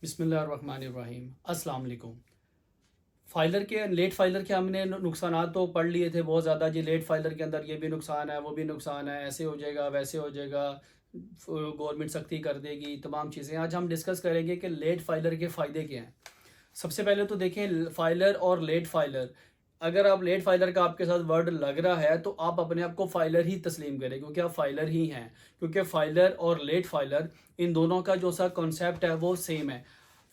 बिस्मिल्लाहिर्रहमानिर्रहीम। अस्सलाम वालेकुम। लेट फाइलर के हमने नुकसानात तो पढ़ लिए थे बहुत ज़्यादा जी। लेट फाइलर के अंदर ये भी नुकसान है, वो भी नुकसान है, ऐसे हो जाएगा, वैसे हो जाएगा, गवर्नमेंट सख्ती कर देगी, तमाम चीज़ें आज हम डिस्कस करेंगे कि लेट फाइलर के फ़ायदे क्या हैं। सबसे पहले तो देखें फाइलर और लेट फाइलर। अगर आप लेट फाइलर का आपके साथ वर्ड लग रहा है तो आप अपने आप को फाइलर ही तस्लीम करें, क्योंकि आप फाइलर ही हैं। क्योंकि फाइलर और लेट फाइलर इन दोनों का जो सा कॉन्सेप्ट है वो सेम है।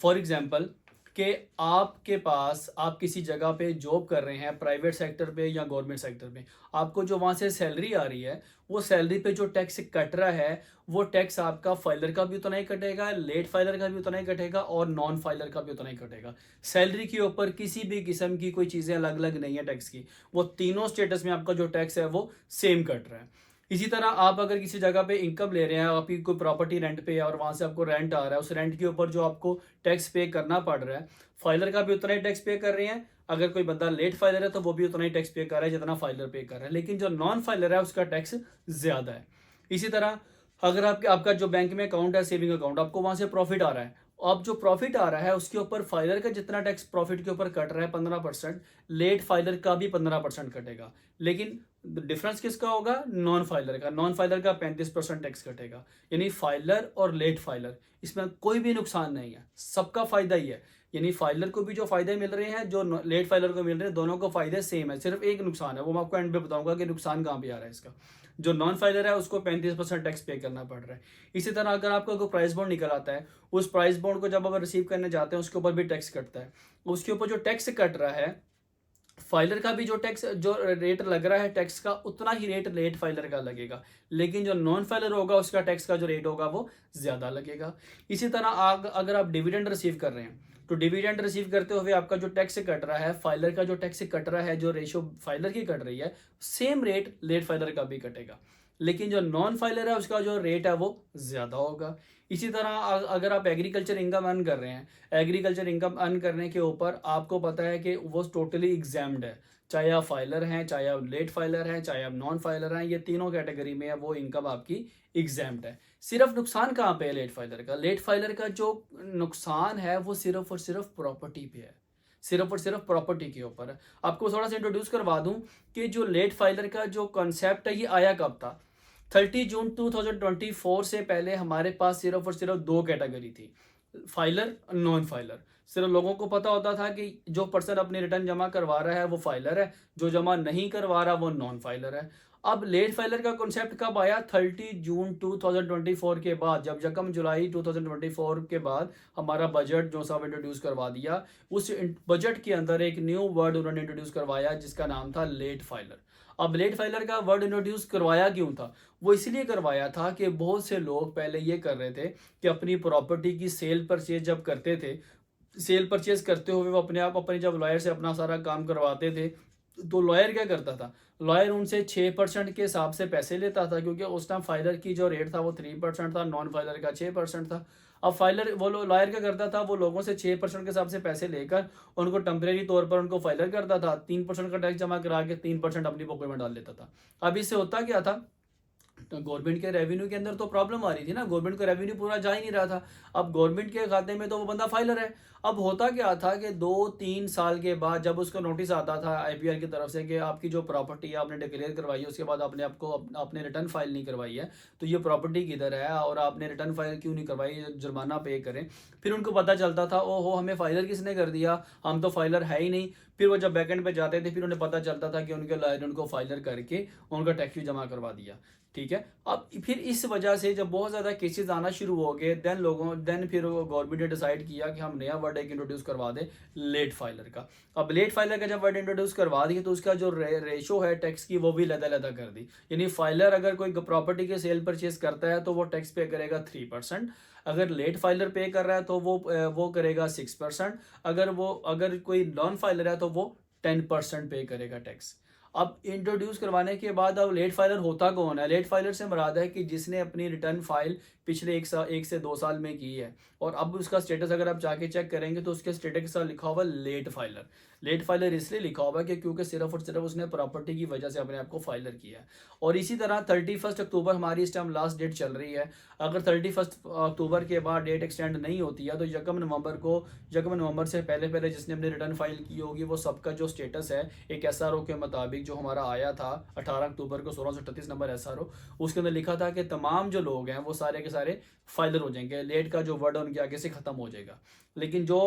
फॉर एग्जांपल कि आपके पास आप किसी जगह पे जॉब कर रहे हैं, प्राइवेट सेक्टर पे या गवर्नमेंट सेक्टर में, आपको जो वहाँ से सैलरी आ रही है, वो सैलरी पे जो टैक्स कट रहा है, वो टैक्स आपका फाइलर का भी उतना ही कटेगा, लेट फाइलर का भी उतना ही कटेगा और नॉन फाइलर का भी उतना ही कटेगा। सैलरी के ऊपर किसी भी किस्म की कोई चीज़ें अलग अलग नहीं है टैक्स की। वो तीनों स्टेटस में आपका जो टैक्स है वो सेम कट रहा है। इसी तरह आप अगर किसी जगह पे इनकम ले रहे हैं, आपकी कोई प्रॉपर्टी रेंट पे है और वहाँ से आपको रेंट आ रहा है, उस रेंट के ऊपर जो आपको टैक्स पे करना पड़ रहा है, फाइलर का भी उतना ही टैक्स पे कर रहे हैं। अगर कोई बंदा लेट फाइलर है तो वो भी उतना ही टैक्स पे कर रहा है जितना फाइलर पे कर रहा है, लेकिन जो नॉन फाइलर है उसका टैक्स ज़्यादा है। इसी तरह अगर आपका जो बैंक में अकाउंट है, सेविंग अकाउंट, आपको वहाँ से प्रॉफिट आ रहा है, अब जो प्रॉफिट आ रहा है उसके ऊपर फाइलर का जितना टैक्स प्रॉफिट के ऊपर कट रहा है 15%, लेट फाइलर का भी 15% कटेगा। लेकिन डिफरेंस किसका होगा? नॉन फाइलर का। नॉन फाइलर का 35% टैक्स कटेगा। यानी फाइलर और लेट फाइलर, इसमें कोई भी नुकसान नहीं है, सबका फायदा ही है। यानी फाइलर को भी जो फायदे मिल रहे हैं, जो लेट फाइलर को मिल रहे हैं, दोनों को फायदे सेम है, सिर्फ एक नुकसान है, वो मैं आपको एंड पे बताऊंगा कि नुकसान कहाँ पे आ रहा है इसका। जो नॉन फाइलर है उसको 35% टैक्स पे करना पड़ रहा है। इसी तरह अगर आपका कोई प्राइस बॉन्ड निकल आता है, उस प्राइस बॉन्ड को जब आप रिसीव करने जाते हैं उसके ऊपर भी टैक्स कटता है। उसके ऊपर जो टैक्स कट रहा है, फाइलर का भी जो टैक्स जो रेट लग रहा है टैक्स का, उतना ही रेट लेट फाइलर का लगेगा। लेकिन जो नॉन फाइलर होगा उसका टैक्स का जो रेट होगा वो ज़्यादा लगेगा। इसी तरह अगर आप डिविडेंड रिसीव कर रहे हैं, तो डिविडेंड रिसीव करते हुए आपका जो टैक्स कट रहा है, फाइलर का जो टैक्स कट रहा है, जो रेशो फाइलर की कट रही है, सेम रेट लेट फाइलर का भी कटेगा। लेकिन जो नॉन फाइलर है उसका जो रेट है वो ज़्यादा होगा। इसी तरह अगर आप एग्रीकल्चर इनकम अर्न कर रहे हैं, एग्रीकल्चर इनकम अर्न करने के ऊपर आपको पता है कि वो टोटली एग्जाम्ड है। चाहे आप फाइलर हैं, चाहे आप लेट फाइलर हैं, चाहे आप नॉन फाइलर हैं, ये तीनों कैटेगरी में है, वो इनकम आपकी एग्जाम्ड है। सिर्फ नुकसान कहाँ पे है लेट फाइलर का? लेट फाइलर का जो नुकसान है वो सिर्फ और सिर्फ प्रॉपर्टी पे है, सिर्फ और सिर्फ प्रॉपर्टी के ऊपर है। आपको थोड़ा सा इंट्रोड्यूस करवा दूं कि जो लेट फाइलर का जो कॉन्सेप्ट है ये आया कब था। 30 जून 2024 से पहले हमारे पास सिर्फ और सिर्फ दो कैटेगरी थी, फाइलर, नॉन फाइलर। सिर्फ लोगों को पता होता था कि जो पर्सन अपनी रिटर्न जमा करवा रहा है वो फाइलर है, जो जमा नहीं करवा रहा वो नॉन फाइलर है। अब लेट फाइलर का कॉन्सेप्ट कब आया? 30 जून 2024 के बाद, जब 1 जुलाई 2024 के बाद हमारा बजट जो सा इंट्रोड्यूस करवा दिया, उस बजट के अंदर एक न्यू वर्ड उन्होंने इंट्रोड्यूस करवाया जिसका नाम था लेट फाइलर। अब लेट फाइलर का वर्ड इंट्रोड्यूस करवाया क्यों था? वो इसलिए करवाया था कि बहुत से लोग पहले ये कर रहे थे कि अपनी प्रॉपर्टी की सेल परचेज जब करते थे, सेल परचेज करते हुए वो अपने आप अपने जब लॉयर से अपना सारा काम करवाते थे, तो लॉयर क्या करता था? लॉयर उनसे 6% के हिसाब से पैसे लेता था, क्योंकि उस टाइम फाइलर की जो रेट था वो 3% था, नॉन फाइलर का 6% था। अब फाइलर वो लॉयर क्या करता था? वो लोगों से 6% के हिसाब से पैसे लेकर उनको टेम्परेरी तौर पर उनको फाइलर करता था, 3% का टैक्स जमा करा के 3% अपनी पॉकेट में डाल लेता था। अब इससे होता क्या था? तो गवर्नमेंट के रेवेन्यू के अंदर तो प्रॉब्लम आ रही थी ना, गवर्नमेंट का रेवेन्यू पूरा जा ही नहीं रहा था। अब गवर्नमेंट के खाते में तो वो बंदा फाइलर है। अब होता क्या था कि 2-3 साल के बाद जब उसको नोटिस आता था आईपीआर की तरफ से कि आपकी जो प्रॉपर्टी है आपने डिक्लेयर करवाई है, उसके बाद आपने रिटर्न फाइल नहीं करवाई है, तो ये प्रॉपर्टी किधर है और आपने रिटर्न फाइल क्यों नहीं करवाई, जुर्माना पे करें। फिर उनको पता चलता था ओहो हमें फाइलर किसने कर दिया, हम तो फाइलर है ही नहीं। फिर वो जब बैकेंड पे जाते थे फिर उन्हें पता चलता था कि उनके लॉयर ने उनको फाइलर करके उनका टैक्स भी जमा करवा दिया। ठीक है। अब फिर इस वजह से जब बहुत ज़्यादा केसेस आना शुरू हो गए, देन फिर गवर्नमेंट ने डिसाइड किया कि हम नया वर्ड एक इंट्रोड्यूस करवा दें, लेट फाइलर का। अब लेट फाइलर का जब वर्ड इंट्रोड्यूस करवा दिया तो उसका जो रेशो है टैक्स की वो भी लदा कर दी। यानी फाइलर अगर कोई प्रॉपर्टी के सेल परचेज करता है तो वो टैक्स पे करेगा 3%। अगर लेट फाइलर पे कर रहा है तो वो करेगा 6%। अगर कोई नॉन फाइलर है तो वो 10% पे करेगा टैक्स। अब इंट्रोड्यूस करवाने के बाद अब लेट फाइलर होता कौन है? लेट फाइलर से मुराद है कि जिसने अपनी रिटर्न फाइल पिछले 1 से 2 साल में की है और अब उसका स्टेटस अगर आप जाके चेक करेंगे तो उसके स्टेटस के साथ लिखा हुआ लेट फाइलर। लेट फाइलर इसलिए लिखा हुआ है कि क्योंकि सिर्फ और सिर्फ उसने प्रॉपर्टी की वजह से अपने आप को फाइलर किया है। और इसी तरह 31 अक्टूबर हमारी इस टाइम लास्ट डेट चल रही है। अगर 31 अक्टूबर के बाद डेट एक्सटेंड नहीं होती है तो 1 नवंबर से पहले पहले जिसने अपनी रिटर्न फाइल की होगी वो सबका जो स्टेटस है एक एसआरओ के मुताबिक जो हमारा आया था 18 अक्टूबर को 1638 नंबर एसआरओ, उसके अंदर लिखा था कि तमाम जो लोग हैं वो सारे के सारे फाइलर हो जाएंगे, लेट का जो वर्ड उनके आगे से खत्म हो जाएगा। लेकिन जो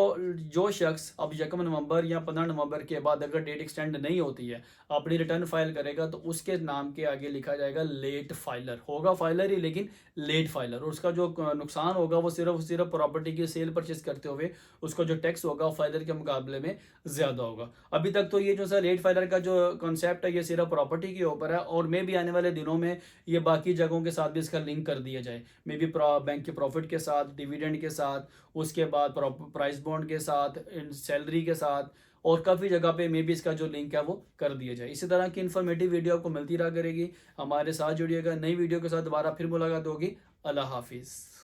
जो शख्स अब 1 नवंबर या 15 नवंबर के बाद अगर डेट एक्सटेंड नहीं होती है अपनी रिटर्न फाइल करेगा तो उसके नाम के आगे लिखा जाएगा लेट फाइलर, होगा फाइलर ही लेकिन लेट फाइलर। और उसका जो नुकसान होगा वो सिर्फ प्रॉपर्टी की सेल परचेज करते हुए उसका जो टैक्स होगा फाइलर के मुकाबले में ज़्यादा होगा। अभी तक तो ये जो सर लेट फाइलर का जो कॉन्सेप्ट है ये सिर्फ प्रॉपर्टी के ऊपर है और मे भी आने वाले दिनों में ये बाकी जगहों के साथ भी इसका लिंक कर दिया जाए, मे बी बैंक के प्रॉफिट के साथ, डिविडेंड के साथ, उसके बाद प्राइस बॉन्ड के साथ, सैलरी के साथ और काफ़ी जगह पे मे बी इसका जो लिंक है वो कर दिया जाए। इसी तरह की इन्फॉर्मेटिव वीडियो आपको मिलती रहा करेगी। हमारे साथ जुड़िएगा, नई वीडियो के साथ दोबारा फिर मुलाकात होगी। अल्लाह हाफिज़।